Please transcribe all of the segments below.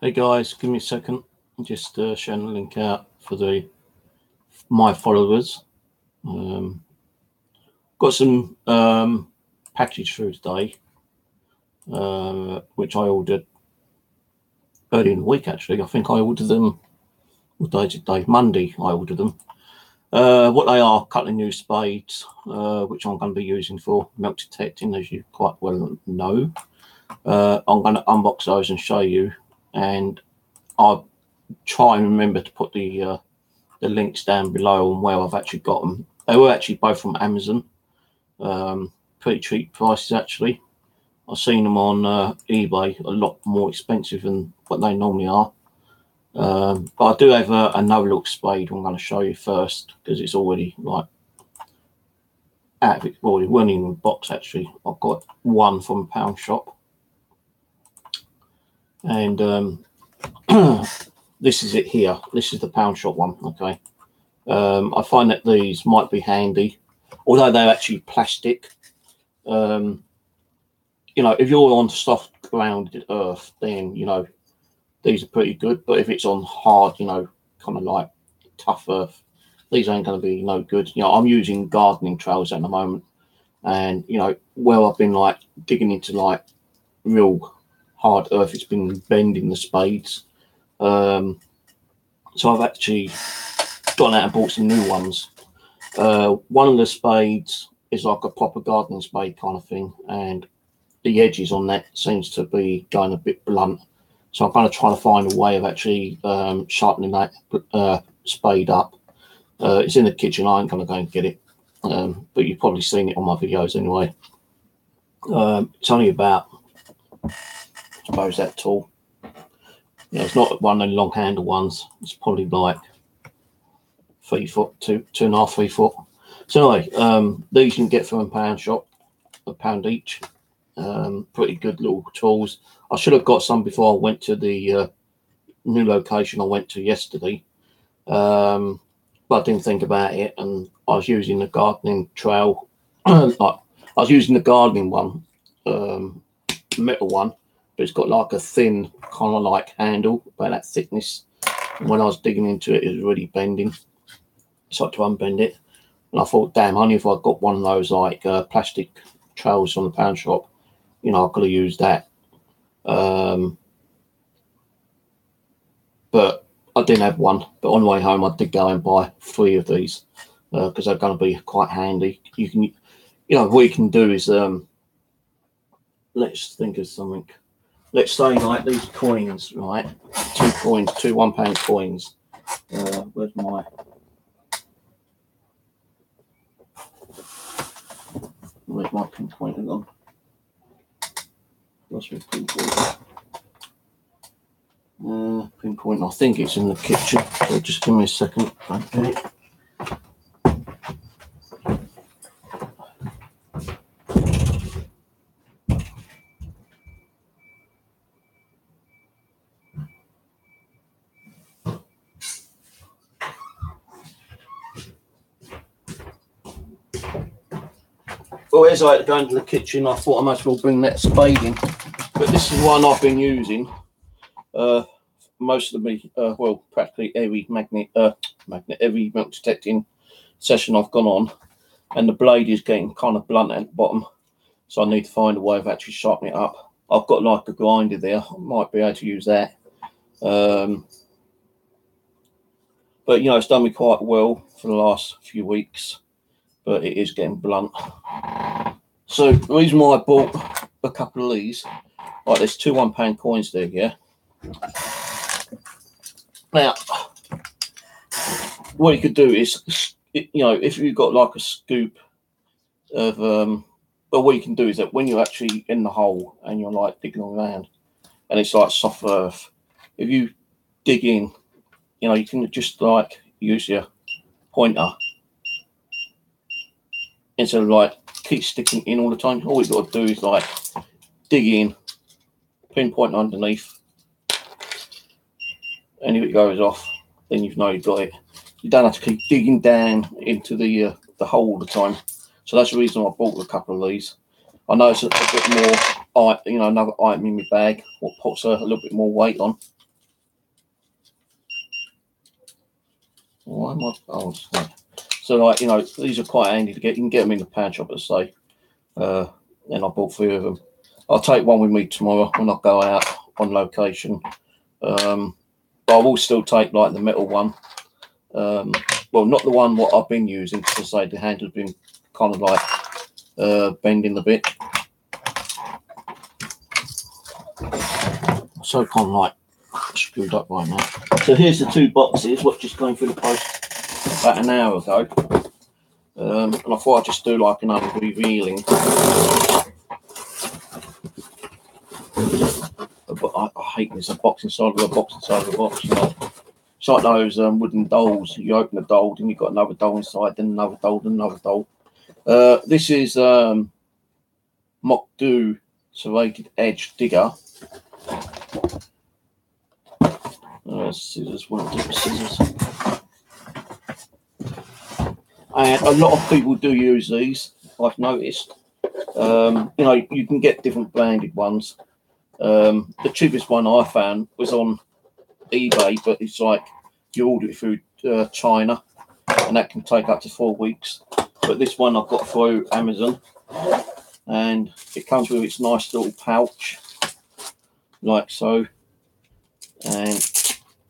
Hey guys, give me a second. I'm just sharing the link out for my followers. Got some package through today, which I ordered early in the week. Actually, I think I ordered them. What day is it today? Monday. I ordered them. What they are, a couple of new spades, which I'm going to be using for milk detecting, as you quite well know. I'm going to unbox those and show you, and I'll try and remember to put the links down below on where I've actually got them. They were actually both from Amazon, pretty cheap prices actually. I've seen them on eBay a lot more expensive than what they normally are. But I do have another little spade I'm going to show you first, because it's already like out of it. Well, it wasn't in the box actually. I've got one from a pound shop, and this is it here. This is the pound shop one. Okay. I find that these might be handy, although they're actually plastic. You know, if you're on soft grounded earth, then you know these are pretty good. But if it's on hard, you know, kind of like tough earth, these ain't going to be no good. You know, I'm using gardening trails at the moment, and you know, where I've been like digging into like real hard earth, it's been bending the spades. So I've actually gone out and bought some new ones. One of the spades is like a proper gardening spade kind of thing, and the edges on that seems to be going a bit blunt. So I'm going to try to find a way of actually sharpening that spade up. It's in the kitchen. I ain't going to go and get it, but you've probably seen it on my videos anyway. It's only about, I suppose, that tall. Yeah, it's not one of the long handle ones. It's probably like 3 foot, 2.5, 3 foot. So anyway, these you can get from a pound shop, £1 each. Pretty good little tools. I should have got some before I went to the new location I went to yesterday, but I didn't think about it, and I was using the gardening trail. Like, I was using the gardening one, metal one, but it's got like a thin kind of like handle, about that thickness. And when I was digging into it, it was really bending. So I had to unbend it, and I thought, damn, only if I got one of those like plastic trails from the pound shop, you know, I could have used that. But I didn't have one. But on the way home, I did go and buy 3 of these, because they're going to be quite handy. You can, you know, what you can do is, let's think of something. Let's say like these coins, right? 2 coins, 2 £1 coins. Where's my? Where's my pinpointer gone? Lost my pinpointer. Pinpoint. I think it's in the kitchen. So just give me a second. Okay. Well, as I had to go into the kitchen, I thought I might as well bring that spade in. But this is one I've been using. Most of the well, practically every every milk detecting session I've gone on, and the blade is getting kind of blunt at the bottom, so I need to find a way of actually sharpening it up. I've got like a grinder there. I might be able to use that, but you know, it's done me quite well for the last few weeks, but it is getting blunt. So the reason why I bought a couple of these, like there's 2 £1 coins there, yeah. Now, what you could do is, you know, if you've got like a scoop of, but what you can do is that when you're actually in the hole and you're like digging around, and it's like soft earth, if you dig in, you know, you can just like use your pointer instead of like keep sticking in all the time. All you've got to do is like dig in, pinpoint underneath, and if it goes off, then you know you've got it. You don't have to keep digging down into the hole all the time. So that's the reason I bought a couple of these. I know it's a bit more, you know, another item in my bag, what puts a little bit more weight on. Why am I? Oh, so like, you know, these are quite handy to get. You can get them in the pound shop, as I say. And I bought 3 of them. I'll take one with me tomorrow when I go out on location. But I will still take like the metal one. Well, not the one what I've been using, because I say the handle's been kind of like bending a bit. So kind of like screwed up right now. So here's the 2 boxes, what just going through the post about an hour ago. And I thought I'd just do like another revealing. But I hate this, a box inside of a box inside of a box, you know. It's like those wooden dolls. You open a doll, then you've got another doll inside, then another doll, then another doll. This is MocDoo Serrated Edge Digger. Scissors, one of the scissors. And a lot of people do use these, I've noticed. You know, you can get different branded ones. The cheapest one I found was on eBay, but it's like you order it through China, and that can take up to 4 weeks. But this one I've got through Amazon, and it comes with its nice little pouch, like so. And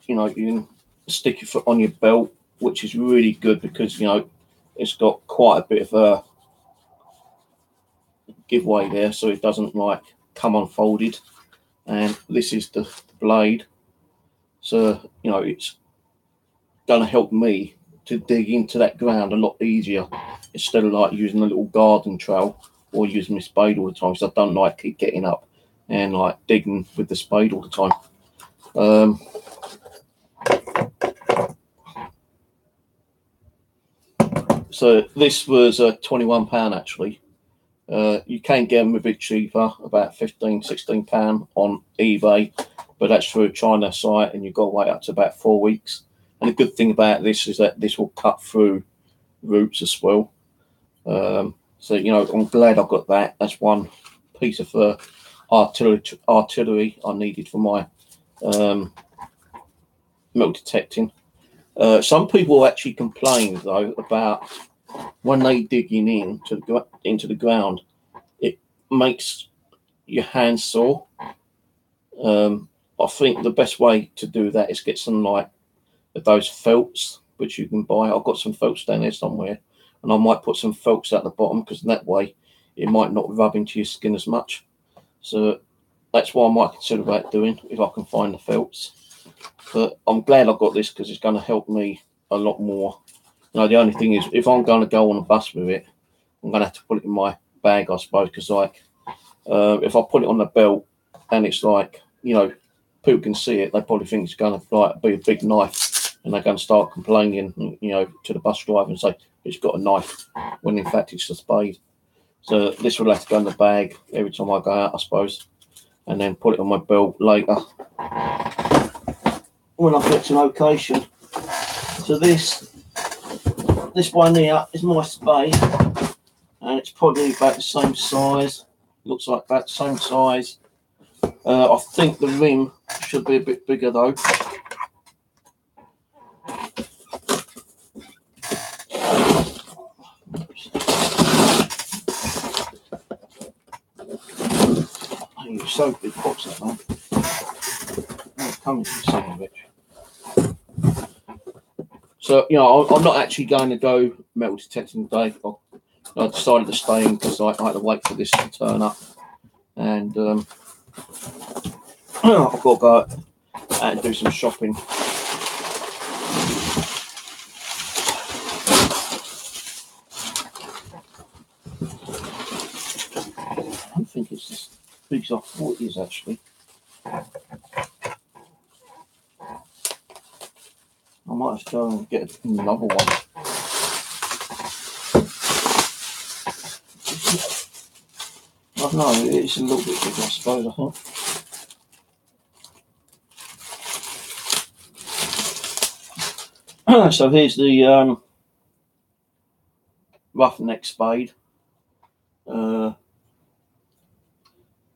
you know, you can stick your foot on your belt, which is really good because, you know, it's got quite a bit of a giveaway there, so it doesn't like come unfolded. And this is the blade, so you know it's gonna help me to dig into that ground a lot easier, instead of like using a little garden trowel or using my spade all the time, because I don't like it getting up and like digging with the spade all the time. So this was £21 actually. You can get them a bit cheaper, about £15–16 on eBay, but that's through a China site, and you've got to wait up to about 4 weeks. And the good thing about this is that this will cut through roots as well. So you know, I'm glad I've got that. That's one piece of artillery I needed for my metal detecting. Some people actually complain though about when they digging into the ground, it makes your hands sore. I think the best way to do that is get some like those felts which you can buy. I've got some felts down there somewhere, and I might put some felts at the bottom, because that way it might not rub into your skin as much. So that's what I might consider about doing, if I can find the felts. But I'm glad I got this, because it's going to help me a lot more. You know, the only thing is, if I'm going to go on a bus with it, I'm going to have to put it in my bag, I suppose, because like if I put it on the belt and it's like, you know, people can see it, they probably think it's going to like be a big knife, and they're going to start complaining, you know, to the bus driver and say it's got a knife, when in fact it's a spade. So this will have to go in the bag every time I go out, I suppose, and then put it on my belt later when I get to location. So this one here is my spade, and it's probably about the same size. Looks like about the same size. I think the rim should be a bit bigger though. You're so big box that man. Oh, coming to the son of a bitch. So, you know, I'm not actually going to go metal detecting today. I decided to stay in because I had to wait for this to turn up. And I've got to go out and do some shopping. I don't think it's as big as I thought it is, actually. I might have to go and get another one. I don't know, it's a little bit bigger, I suppose, I think. So here's the Roughneck spade.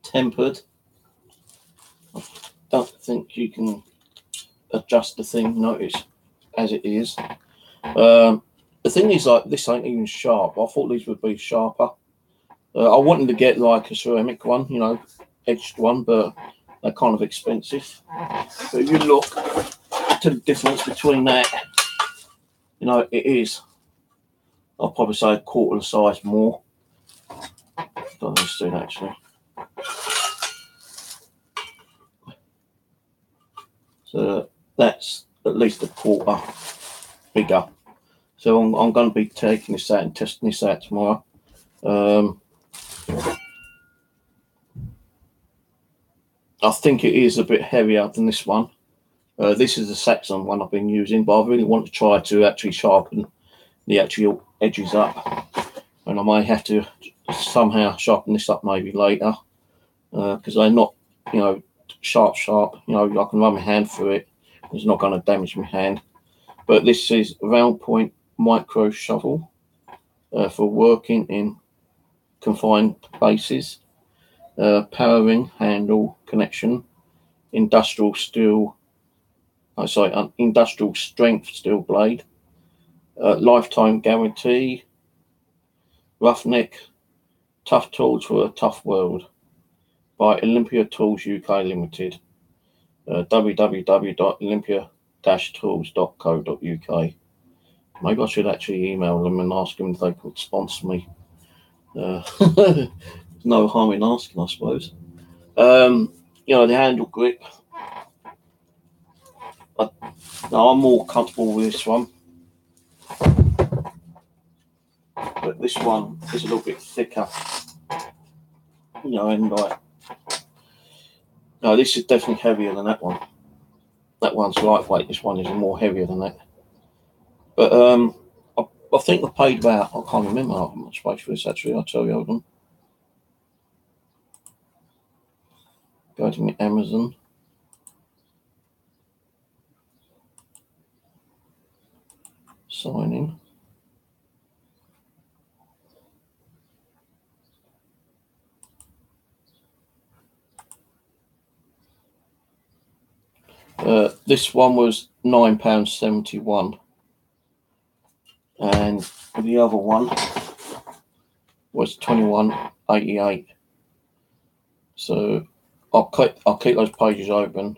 Tempered. I don't think you can adjust the thing, notice as it is. The thing is, like, this ain't even sharp. I thought these would be sharper. I wanted to get like a ceramic one, you know, edged one, but they're kind of expensive. But if you look to the difference between that, you know, it is, I'll probably say, a quarter of the size more. Don't understand actually. So that's at least a quarter bigger. So I'm going to be taking this out and testing this out tomorrow. I think it is a bit heavier than this one. This is the Saxon one I've been using, but I really want to try to actually sharpen the actual edges up. And I may have to somehow sharpen this up maybe later, because they're not, you know, sharp. You know, I can run my hand through it. It's not going to damage my hand. But this is round point micro shovel for working in confined places. Powering handle connection, industrial strength steel blade, lifetime guarantee, Roughneck, tough tools for a tough world, by Olympia Tools UK Limited, www.olympia-tools.co.uk. Maybe I should actually email them and ask them if they could sponsor me. There's no harm in asking, I suppose. You know, the handle grip, now I'm more comfortable with this one, but this one is a little bit thicker, you know, and like, no, this is definitely heavier than that one. That one's lightweight, this one is more heavier than that. But I think I paid about, I can't remember how much I paid for this actually, I'll tell you, hold on. Go to my Amazon. Sign in. This one was £9.71, and the other one was £21.88. So I'll keep those pages open,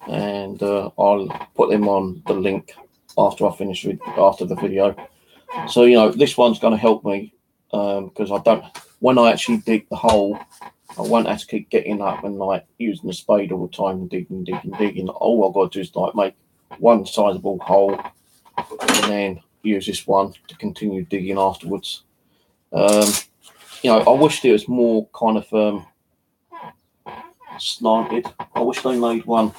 and I'll put them on the link after I finish after the video. So, you know, this one's going to help me because when I actually dig the hole, I won't have to keep getting up and like using the spade all the time, digging. All I've got to do is like make one sizable hole and then use this one to continue digging afterwards. You know, I wished it was more kind of slanted. I wish they made one.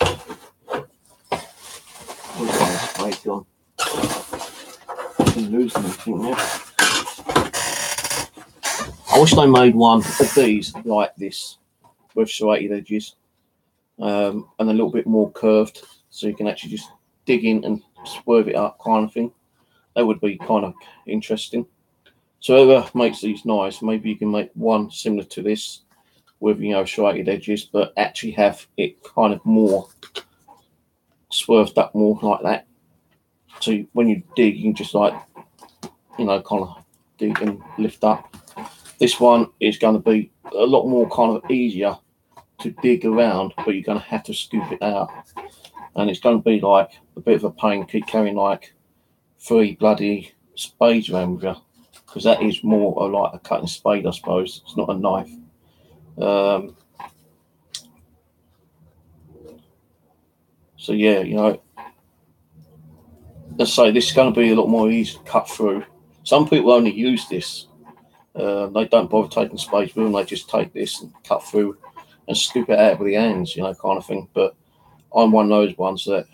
Gone. I'm losing anything there. I wish they made one of these like this with serrated edges and a little bit more curved, so you can actually just dig in and swerve it up, kind of thing. That would be kind of interesting. So whoever makes these nice, maybe you can make one similar to this with, you know, serrated edges, but actually have it kind of more swerved up more like that. So when you dig, you can just like, you know, kind of dig and lift up. This one is going to be a lot more kind of easier to dig around, but you're going to have to scoop it out. And it's going to be like a bit of a pain, keep carrying like 3 bloody spades around with you, because that is more like a cutting spade, I suppose. It's not a knife. So yeah, you know, let's say this is going to be a lot more easy to cut through. Some people only use this. They don't bother taking spades with them. They just take this and cut through and scoop it out with the hands, you know, kind of thing. But I'm one of those ones that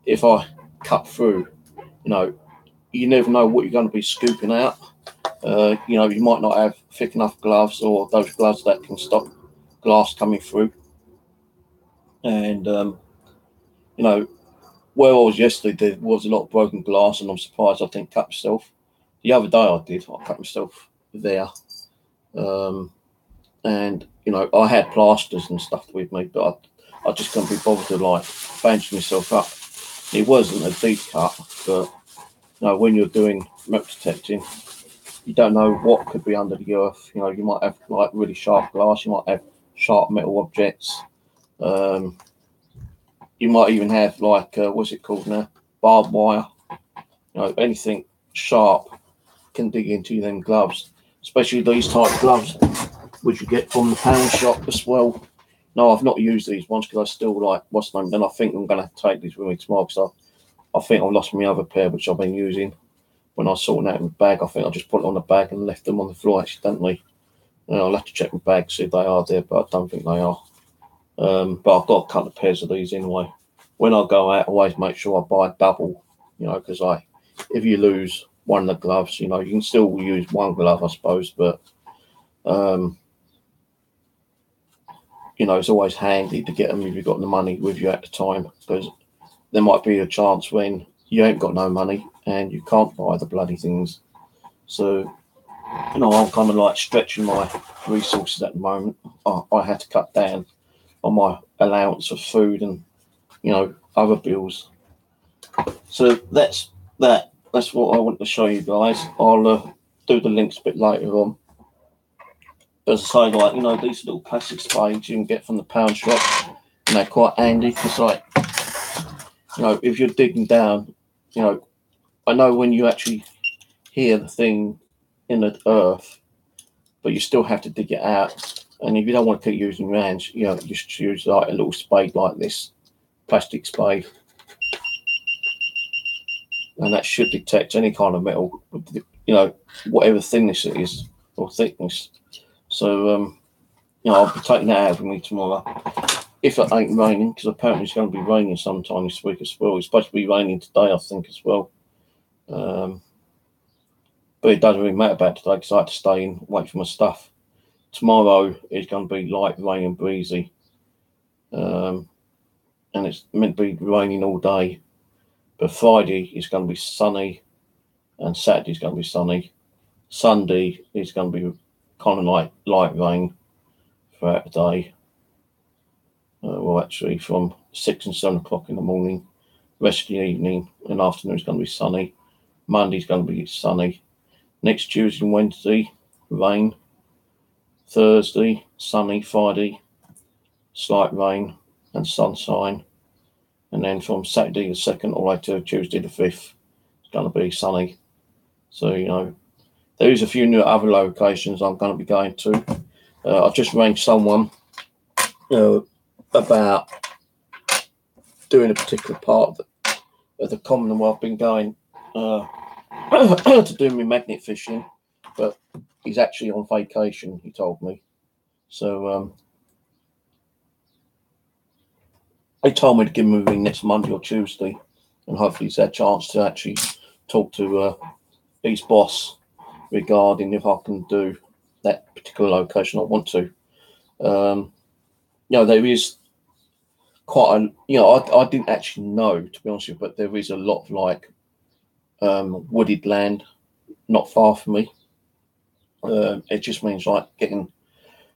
if I cut through, you know, you never know what you're going to be scooping out. You know, you might not have thick enough gloves, or those gloves that can stop glass coming through. And, you know, where I was yesterday, there was a lot of broken glass, and I'm surprised I didn't cut myself. The other day I did. I cut myself there. And, you know, I had plasters and stuff with me, but I just couldn't be bothered to, like, bandage myself up. It wasn't a deep cut, but you know, when you're doing milk detecting, you don't know what could be under the earth. You know, you might have like really sharp glass, you might have sharp metal objects. You might even have like what's it called now? Barbed wire. You know, anything sharp can dig into them gloves, especially these type of gloves, which you get from the pound shop as well. No, I've not used these ones because I still like what's the name. Then I think I'm going to take these with me tomorrow because I think I've lost my other pair which I've been using. When I was sorting out my bag, I think I just put it on the bag and left them on the floor accidentally. I'll have to check my bag, see if they are there, but I don't think they are. But I've got a couple of pairs of these anyway. When I go out, I always make sure I buy double, you know, because if you lose one of the gloves, you know, you can still use one glove, I suppose, but you know, it's always handy to get them if you've got the money with you at the time, because there might be a chance when you ain't got no money and you can't buy the bloody things. So, you know, I'm kind of like stretching my resources at the moment. I had to cut down on my allowance of food and, you know, other bills. So that's that. That's what I want to show you guys. I'll do the links a bit later on. As I say, like, you know, these little plastic spades you can get from the pound shop, and they're quite handy because, like, you know, if you're digging down, you know, I know when you actually hear the thing in the earth, but you still have to dig it out. And if you don't want to keep using your hands, you know, you should use like a little spade like this, plastic spade. And that should detect any kind of metal, you know, whatever thinness it is or thickness. So, you know, I'll be taking that out with me tomorrow. If it ain't raining, because apparently it's going to be raining sometime this week as well. It's supposed to be raining today, I think, as well. But it doesn't really matter about today because I had to stay in, wait for my stuff. Tomorrow is going to be light rain and breezy. And it's meant to be raining all day. But Friday is going to be sunny and Saturday is going to be sunny. Sunday is going to be kind of like light rain throughout the day. Well, actually, from 6 and 7 o'clock in the morning, rest of the evening and afternoon is going to be sunny. Monday's going to be sunny. Next Tuesday and Wednesday, rain. Thursday, sunny. Friday, slight rain and sunshine. And then from Saturday the 2nd all the way to Tuesday the 5th, it's going to be sunny. So, you know, there is a few new other locations I'm going to be going to. I've just arranged someone about doing a particular part of the common where I've been going to do my magnet fishing, but he's actually on vacation, he told me. So they told me to give him a ring next Monday or Tuesday, and hopefully he's had a chance to actually talk to his boss regarding if I can do that particular location I want to. You know, there is quite a, you know, I didn't actually know, to be honest with you, but there is a lot of like wooded land not far from me. It just means like getting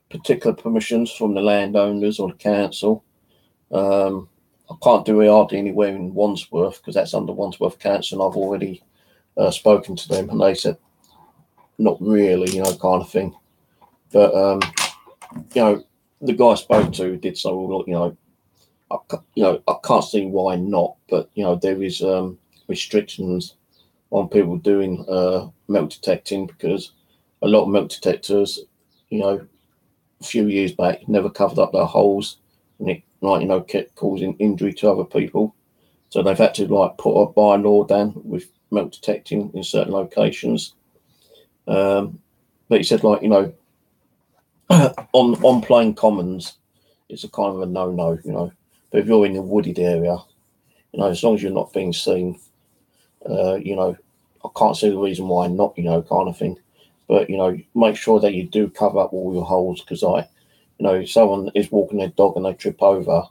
particular permissions from the landowners or the council. I can't do ERD anywhere in Wandsworth because that's under Wandsworth Council, and I've already spoken to them, and they said not really, you know, kind of thing. But you know, the guy I spoke to did say, well, you know, I can't see why not, but you know, there is restrictions on people doing metal detecting because a lot of metal detectors, you know, a few years back never covered up their holes, and it, like, you know, kept causing injury to other people. So they've had to like put a bylaw down with metal detecting in certain locations. But he said, like, you know, on plain commons, it's a kind of a no-no, you know. But if you're in a wooded area, you know, as long as you're not being seen, you know, I can't see the reason why not, you know, kind of thing. But, you know, make sure that you do cover up all your holes, because you know, if someone is walking their dog and they trip over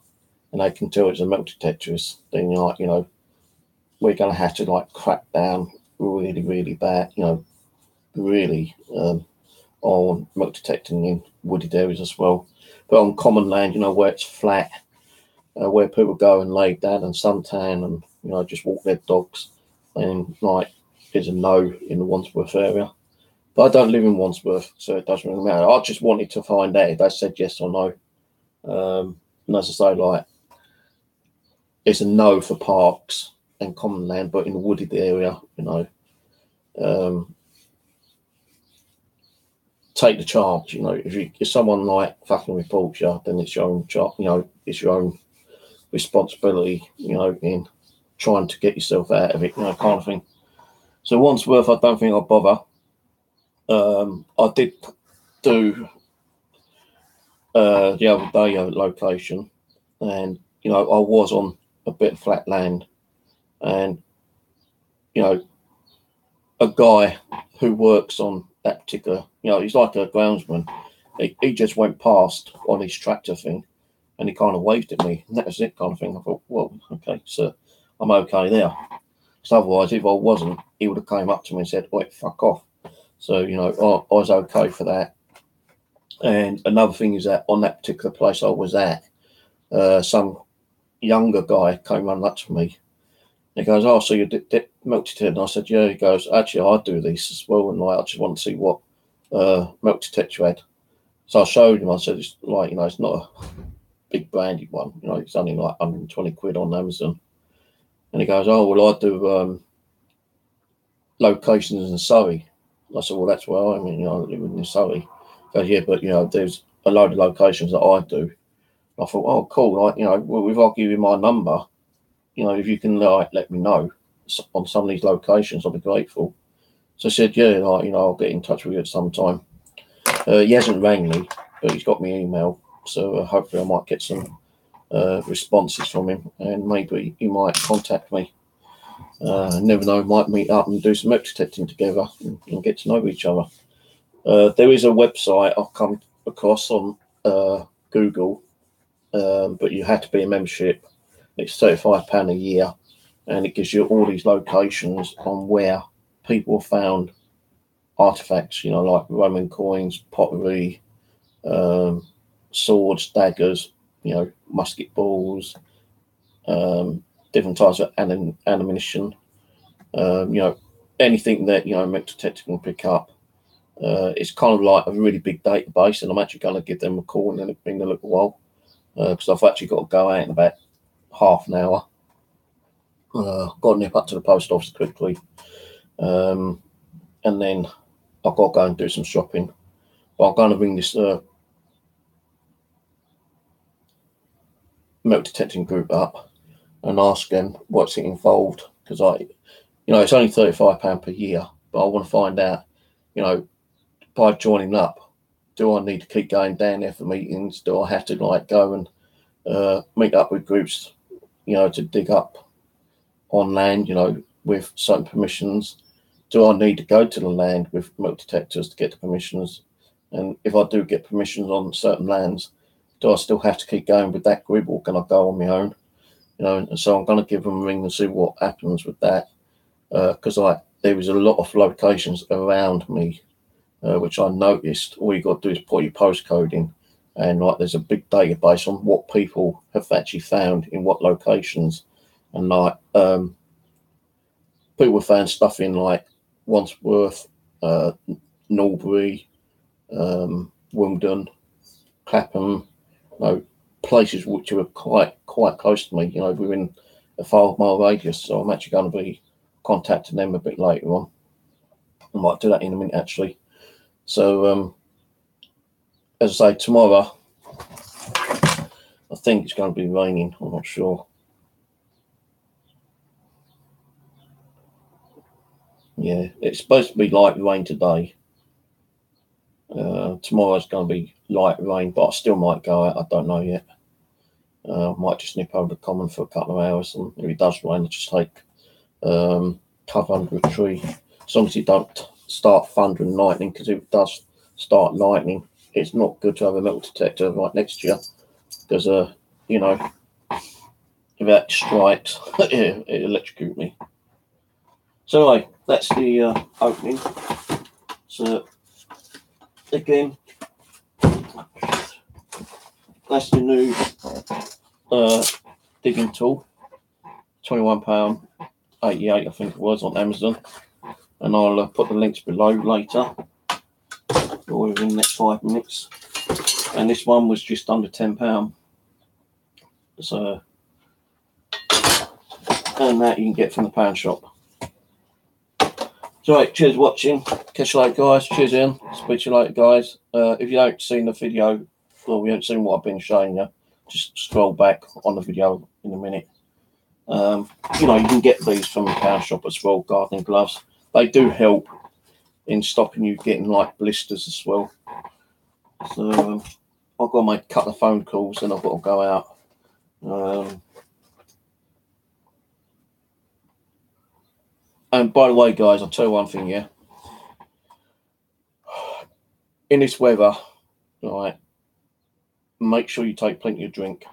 and they can tell it's a metal detectorist, then you're like, you know, we're going to have to like crack down really, really bad, you know, really on metal detecting in wooded areas as well. But on common land, you know, where it's flat, where people go and lay down and suntan and, you know, just walk their dogs, and like is a no in the Wandsworth area. But I don't live in Wandsworth, so it doesn't really matter. I just wanted to find out if they said yes or no. And as I say, like, it's a no for parks and common land, but in a wooded area, you know, take the charge. You know, if someone like fucking reports you, then it's your own charge. You know, it's your own responsibility. You know, in trying to get yourself out of it. You know, kind of thing. So Wandsworth, I don't think I'll bother. I did do the other day a location, and you know, I was on a bit of flat land, and you know, a guy who works on that particular, you know, he's like a groundsman. He just went past on his tractor thing, and he kind of waved at me, and that was it, kind of thing. I thought, well, okay, so I'm okay there. So otherwise, if I wasn't, he would have came up to me and said, "Wait, fuck off." So you know, I was okay for that. And another thing is that on that particular place I was at, some younger guy came running up to me. He goes, "Oh, so you're milk detector?" And I said, "Yeah." He goes, "Actually, I do these as well, and like, I just want to see what milk detector had." So I showed him. I said, "It's like, you know, it's not a big branded one. You know, it's only like 120 quid on Amazon." And he goes, "Oh, well, I do locations in Surrey." I said, "Well, that's where I am. You know, I live in Surrey." He goes, "Yeah, but you know, there's a load of locations that I do." I thought, "Oh, cool. Like, you know, well, if I give you my number, you know, if you can like let me know on some of these locations, I'll be grateful." So I said, "Yeah, like, you know, I'll get in touch with you at some time." He hasn't rang me, but he's got me email, so hopefully I might get some responses from him, and maybe he might contact me. Never know, might meet up and do some milk detecting together and get to know each other. There is a website I've come across on Google, but you have to be a membership. It's £35 a year, and it gives you all these locations on where people found artifacts, you know, like Roman coins, pottery, swords, daggers, you know, musket balls, different types of ammunition, you know, anything that, you know, milk detector can pick up. It's kind of like a really big database, and I'm actually going to give them a call in a little while, because I've actually got to go out in about half an hour. Got to nip up to the post office quickly, and then I've got to go and do some shopping. But I'm going to ring this milk detecting group up and ask them what's it involved, because you know, it's only £35 per year, but I want to find out, you know, by joining up, do I need to keep going down there for meetings? Do I have to like go and meet up with groups, you know, to dig up on land, you know, with certain permissions? Do I need to go to the land with milk detectors to get the permissions? And if I do get permissions on certain lands, do I still have to keep going with that group, or can I go on my own? You know, and so I'm going to give them a ring and see what happens with that, because there was a lot of locations around me, which I noticed. All you got to do is put your postcode in, and like there's a big database on what people have actually found in what locations, and like people found stuff in like Wandsworth, Norbury, Wimbledon, Clapham, you know, places which were quite close to me, you know, within a 5-mile radius. So I'm actually going to be contacting them a bit later on. I might do that in a minute, actually. So as I say, tomorrow I think it's going to be raining. I'm not sure. Yeah, it's supposed to be light rain today. Tomorrow's going to be light rain, but I still might go out. I don't know yet. Might just nip over the common for a couple of hours, and if it does rain, I'll just take cover under a tree. As long as you don't start thunder and lightning, because if it does start lightning, it's not good to have a metal detector right next to you, because you know, if that strikes, it electrocute me. So anyway, that's the opening. So again, that's the new digging tool, £21.88, I think it was, on Amazon. and I'll put the links below later or within the next 5 minutes. And this one was just under £10. So, and that you can get from the pound shop. So, right, cheers for watching. Catch you later, guys. Cheers, Ian. Speak to you later, guys. If you haven't seen the video, or you haven't seen what I've been showing you, just scroll back on the video in a minute. You know, you can get these from the pound shop as well, gardening gloves. They do help in stopping you getting like blisters as well. So I've got to make a couple of phone calls and I've got to go out. And by the way, guys, I'll tell you one thing, yeah. In this weather, right, make sure you take plenty of drink.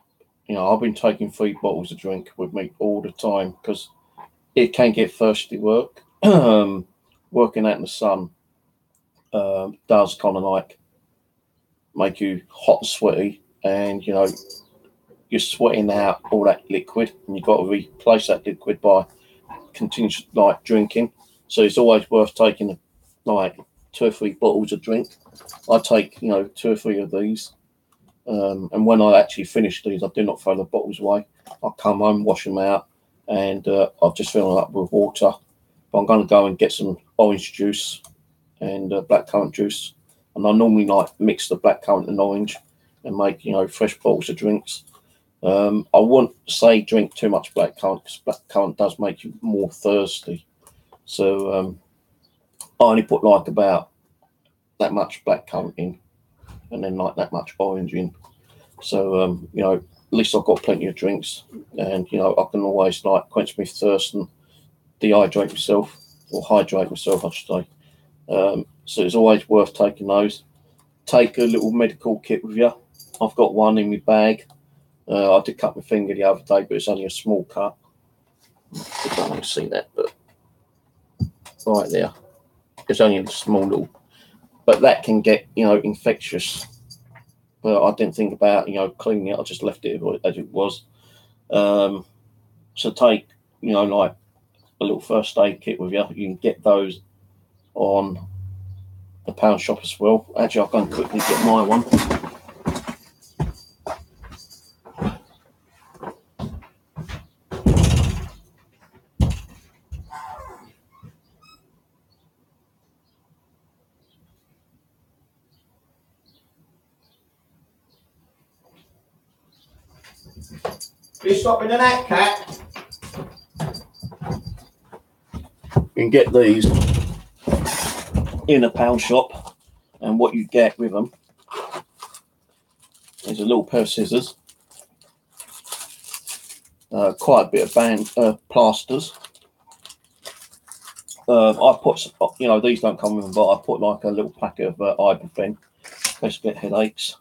You know, I've been taking 3 bottles of drink with me all the time because it can get thirsty work. Working out in the sun does kind of like make you hot and sweaty, and you know, you're sweating out all that liquid, and you've got to replace that liquid by continuous like drinking. So it's always worth taking like 2 or 3 bottles of drink. I take, you know, 2 or 3 of these, and when I actually finish these, I do not throw the bottles away. I come home, wash them out, and I've just filled them up with water. But I'm going to go and get some orange juice and blackcurrant juice, and I normally like mix the blackcurrant and orange and make, you know, fresh bottles of drinks. I wouldn't say drink too much blackcurrant because blackcurrant does make you more thirsty. So I only put like about that much blackcurrant in, and then like that much orange in. So you know, at least I've got plenty of drinks, and you know, I can always like quench my thirst and dehydrate myself, or hydrate myself, I should say. So it's always worth taking those. Take a little medical kit with you. I've got one in my bag. I did cut my finger the other day, but it's only a small cut. I don't want to see that, but right there, it's only a small little. But that can get, you know, infectious. But I didn't think about, you know, cleaning it. I just left it as it was. So take, you know, like a little first aid kit with you. You can get those on the pound shop as well. Actually, I'll go and quickly get my one. You stopping in that, cat? You can get these in a pound shop, and what you get with them is a little pair of scissors, quite a bit of plasters. I put, you know, these don't come with them, but I put like a little packet of ibuprofen in case I get headaches.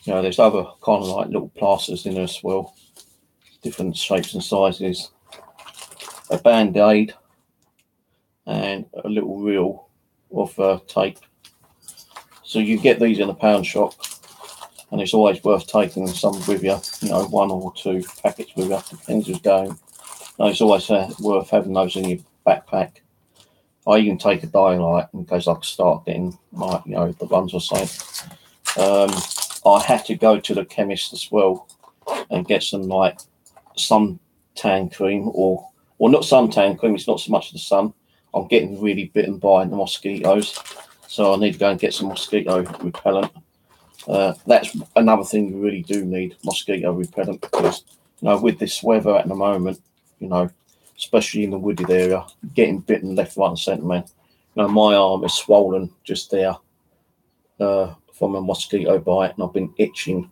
You know, there's other kind of like little plasters in there as well, different shapes and sizes. A band-aid and a little reel of tape. So you get these in a pound shop, and it's always worth taking some with you. You know, 1 or 2 packets with you, depends who's going. No, it's always worth having those in your backpack. I even take a dialite in case I start getting, like, you know, the runs or something. I had to go to the chemist as well and get some like suntan cream, or not suntan cream. It's not so much the sun. I'm getting really bitten by the mosquitoes, so I need to go and get some mosquito repellent. That's another thing you really do need, mosquito repellent, because, you know, with this weather at the moment, you know, especially in the wooded area, getting bitten left, right, and centre, man. You know, my arm is swollen just there. From a mosquito bite, and I've been itching,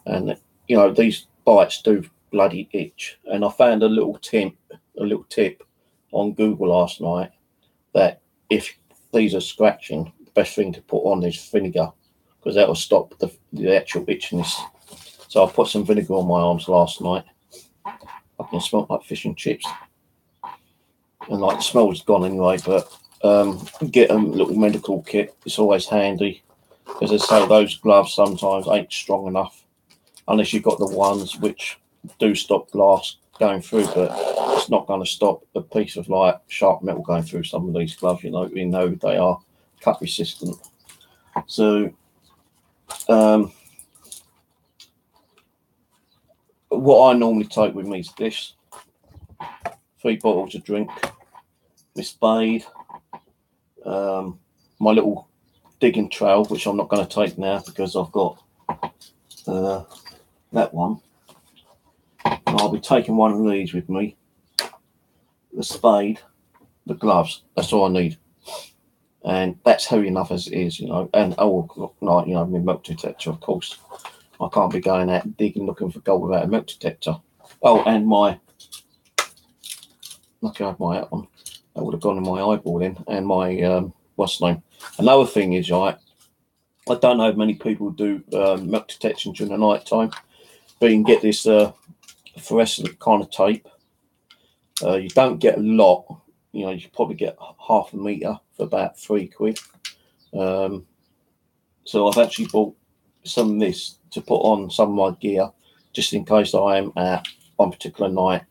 and you know, these bites do bloody itch. And I found a little tip on Google last night that if these are scratching, the best thing to put on is vinegar, because that will stop the actual itchiness. So I put some vinegar on my arms last night. I can smell like fish and chips, and like the smell's gone anyway. But get a little medical kit. It's always handy. Because they say those gloves sometimes ain't strong enough unless you've got the ones which do stop glass going through, but it's not going to stop a piece of like sharp metal going through some of these gloves. You know, we know they are cut resistant. So what I normally take with me is this: 3 bottles of drink, my spade, my little digging trowel, which I'm not going to take now because I've got that one. And I'll be taking one of these with me, the spade, the gloves. That's all I need, and that's heavy enough as it is, you know. And oh, no, you know, my milk detector, of course. I can't be going out and digging looking for gold without a milk detector. Oh, and my, lucky I had my hat on. That would have gone in my eyeball in. And my what's the name? Another thing is, I don't know if many people do milk detection during the night time, but you can get this fluorescent kind of tape. You don't get a lot. You know, you probably get half a metre for about £3. So I've actually bought some of this to put on some of my gear, just in case I am at one particular night.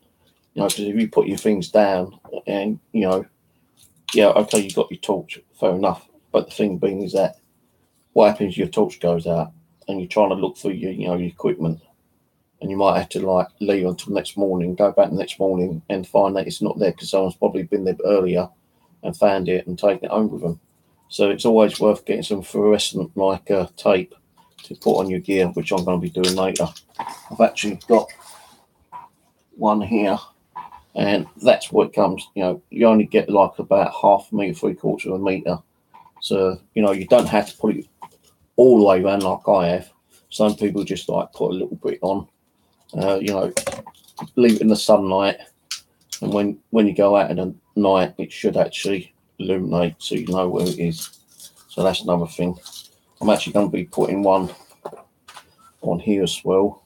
You know, because if you put your things down and, you know, yeah, okay, you got your torch, fair enough. But the thing being is that what happens if your torch goes out and you're trying to look through your, you know, your equipment, and you might have to like leave until the next morning, go back the next morning and find that it's not there because someone's probably been there earlier and found it and taken it home with them. So it's always worth getting some fluorescent like tape to put on your gear, which I'm going to be doing later. I've actually got one here, and that's what it comes. You know, you only get like about half a metre, 3/4 of a metre. So, you know, you don't have to put it all the way around like I have. Some people just like put a little bit on, you know, leave it in the sunlight, and when you go out in the night, it should actually illuminate so you know where it is. So that's another thing. I'm actually going to be putting one on here as well,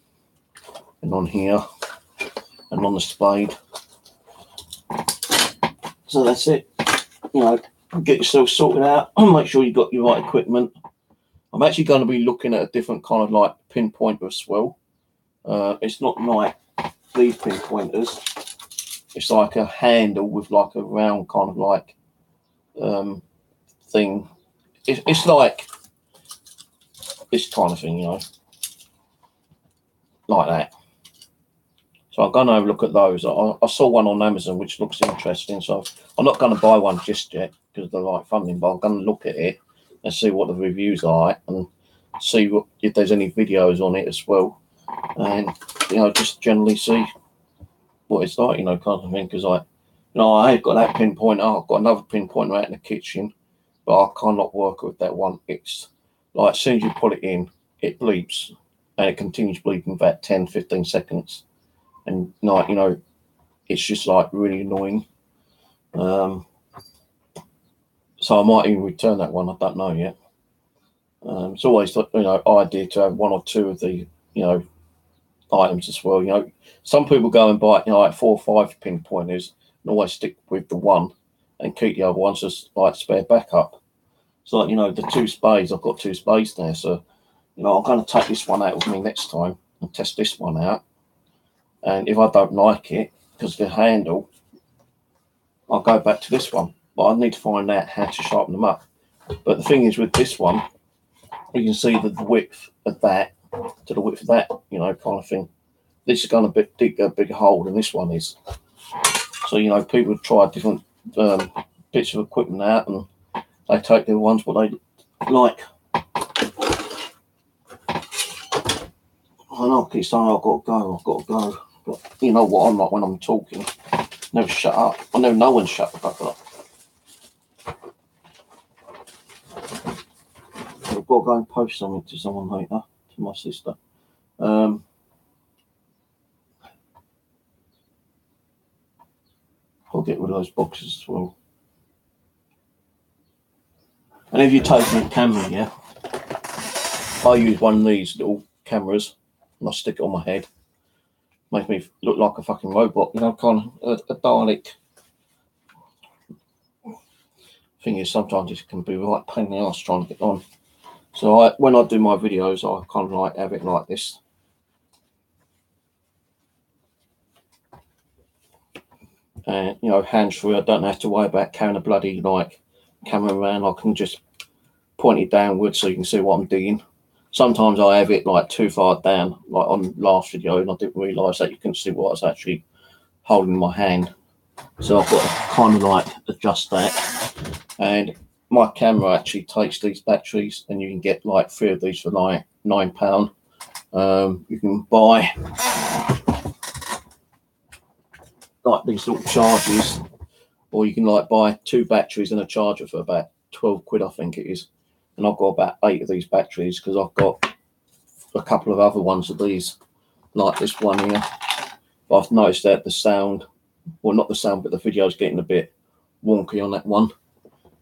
and on here, and on the spade. So that's it. You know, get yourself sorted out and make sure you've got your right equipment. I'm actually going to be looking at a different kind of like pinpointer as well. It's not like these pinpointers. It's like a handle with like a round kind of like thing. It's like this kind of thing, you know, like that. So I'm going to have a look at those. I saw one on Amazon which looks interesting, so I'm not going to buy one just yet because they're like funding, but I'm going to look at it and see what the reviews are like and see if there's any videos on it as well, and you know, just generally see what it's like, you know, kind of thing. Because you know, I've got that pinpointer. I've got another pinpointer out in the kitchen, but I cannot work with that one. It's like as soon as you put it in, it bleeps, and it continues bleeping for about 10-15 seconds. And like, you know, it's just like really annoying. So I might even return that one. I don't know yet. It's always, you know, idea to have one or two of the, you know, items as well. You know, some people go and buy, you know, like 4 or 5 pinpointers and always stick with the one and keep the other ones as like spare backup. So, like, you know, the 2 spades, I've got 2 spades there. So, you know, I'm going to take this one out with me next time and test this one out. And if I don't like it, because the handle, I'll go back to this one. But I need to find out how to sharpen them up. But the thing is with this one, you can see the width of that to the width of that, you know, kind of thing. This is going to dig a bigger hole than this one is. So, you know, people try different bits of equipment out and they take the ones what they like. I know I keep saying I've got to go. But you know what I'm like when I'm talking. Never shut up. I never know when to shut the fuck up. I've got to go and post something to someone later, to my sister. I'll get rid of those boxes as well. And if you're taking a camera, yeah, I use one of these little cameras and I stick it on my head. Makes me look like a fucking robot, you know, kind of a Dalek. Thing is, sometimes it can be right pain in the ass trying to get on. So when I do my videos, I kind of like have it like this. and you know, hands free. I don't have to worry about carrying a bloody like camera around. I can just point it downwards so you can see what I'm digging. Sometimes I have it like too far down, like on last video, and I didn't realise that you couldn't see what I was actually holding in my hand. So I've got to kind of like adjust that. And my camera actually takes these batteries, and you can get like 3 of these for like £9. You can buy like these little chargers, or you can like buy 2 batteries and a charger for about 12 quid, I think it is. And I've got about 8 of these batteries because I've got a couple of other ones of these, like this one here. But I've noticed that the sound, well, not the sound, but the video is getting a bit wonky on that one.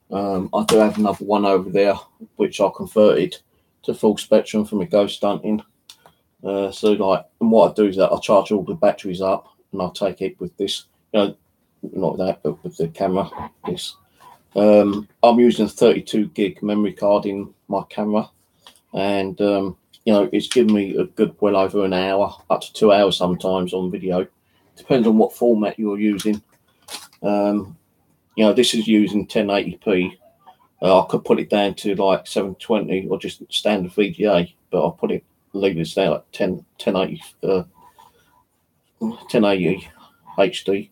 I do have another one over there, which I converted to full spectrum for my ghost hunting. So like, and what I do is that I charge all the batteries up, and I'll take it with this, you know, not that, but with the camera, this. I'm using a 32 gig memory card in my camera, and you know, it's given me a good well over an hour, up to 2 hours sometimes on video. Depends on what format you're using. You know, this is using 1080p. I could put it down to like 720 or just standard VGA, but I'll put it, leave this there like 1080 HD.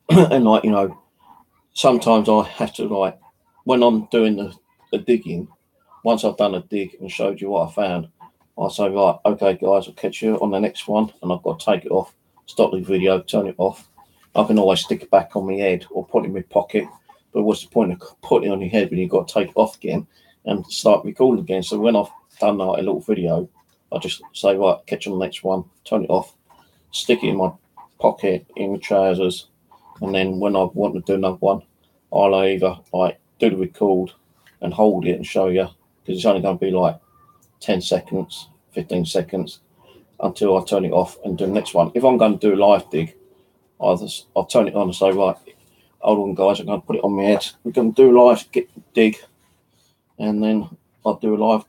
And like, you know, sometimes I have to, like, when I'm doing the digging, once I've done a dig and showed you what I found, I say, right, okay guys, I'll catch you on the next one, and I've got to take it off, stop the video, turn it off. I can always stick it back on my head or put it in my pocket, but what's the point of putting it on your head when you've got to take it off again and start recording again? So when I've done like a little video, I just say, right, catch you on the next one, turn it off, stick it in my pocket, in my trousers, and then when I want to do another one, I'll either like do the record and hold it and show you, because it's only going to be like 10 seconds, 15 seconds until I turn it off and do the next one. If I'm going to do a live dig, I'll turn it on and say, right, hold on guys, I'm going to put it on my head. We're going to do a live dig, and then I'll do a live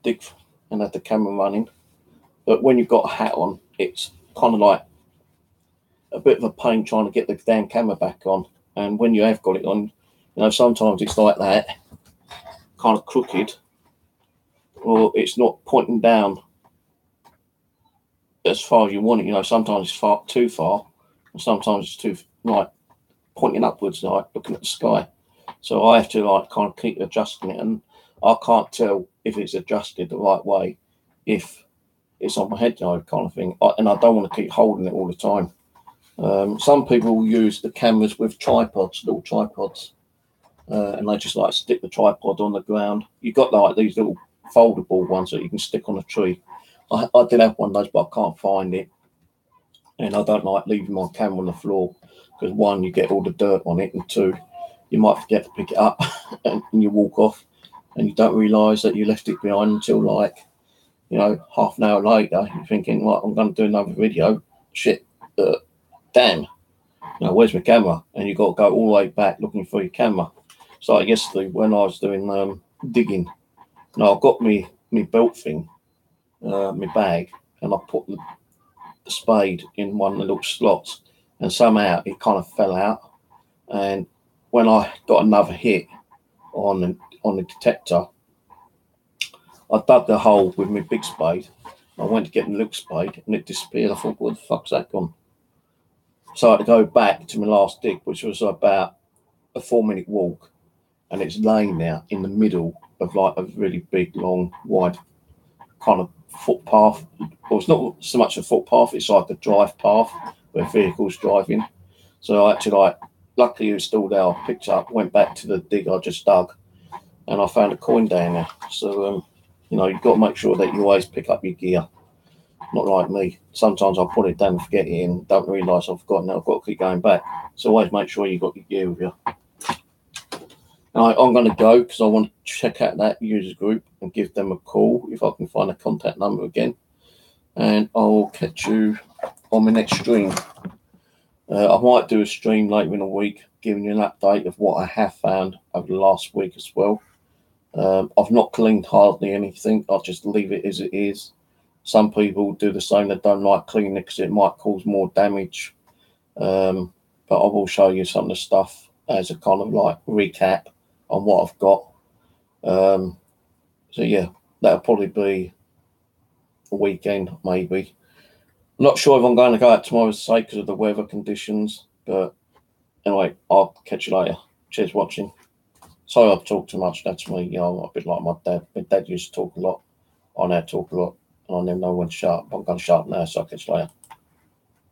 dig and have the camera running. But when you've got a hat on, it's kind of like a bit of a pain trying to get the damn camera back on. And when you have got it on, you know, sometimes it's like that, kind of crooked, or it's not pointing down as far as you want it. You know, sometimes it's too far, and sometimes it's too, like, pointing upwards, like looking at the sky. So I have to like kind of keep adjusting it, and I can't tell if it's adjusted the right way if it's on my head, you know, kind of thing. And I don't want to keep holding it all the time. Some people use the cameras with tripods, little tripods, and they just like stick the tripod on the ground. You've got like these little foldable ones that you can stick on a tree. I did have one of those, but I can't find it, and I don't like leaving my camera on the floor, because 1, you get all the dirt on it, and 2, you might forget to pick it up and you walk off and you don't realise that you left it behind until, like, you know, half an hour later, you're thinking, well, I'm going to do another video. Shit, damn, you know, where's my camera? And you've got to go all the way back looking for your camera. So like yesterday when I was doing digging, now I've got me belt thing, my bag, and I put the spade in one of the little slots, and somehow it kind of fell out. And when I got another hit on the detector, I dug the hole with my big spade. I went to get the little spade and it disappeared. I thought, what the fuck's that gone? So I had to go back to my last dig, which was about a 4-minute walk, and it's laying there in the middle of like a really big, long, wide kind of footpath. Well, it's not so much a footpath, it's like a drive path where vehicles drive in. So I actually, like, luckily it was still there. I picked up, went back to the dig I just dug, and I found a coin down there. So, you know, you've got to make sure that you always pick up your gear. Not like me. Sometimes I'll put it down and forget it and don't realise I've forgotten it. I've got to keep going back. So always make sure you've got your gear with you. Now, I'm going to go because I want to check out that users group and give them a call if I can find a contact number again. And I'll catch you on my next stream. I might do a stream later in the week giving you an update of what I have found over the last week as well. I've not cleaned hardly anything. I'll just leave it as it is. Some people do the same. They don't like cleaning it because it might cause more damage But I will show you some of the stuff as a kind of like recap on what I've got. So yeah, that'll probably be a weekend, maybe. I'm not sure if I'm going to go out tomorrow, say, because of the weather conditions. But anyway, I'll catch you later. Cheers for watching. Sorry I've talked too much. That's me. You know, I'm a bit like my dad. My dad used to talk a lot. I now talk a lot, and I never know when to shut up. I'm going to shut up now, so I'll catch you later.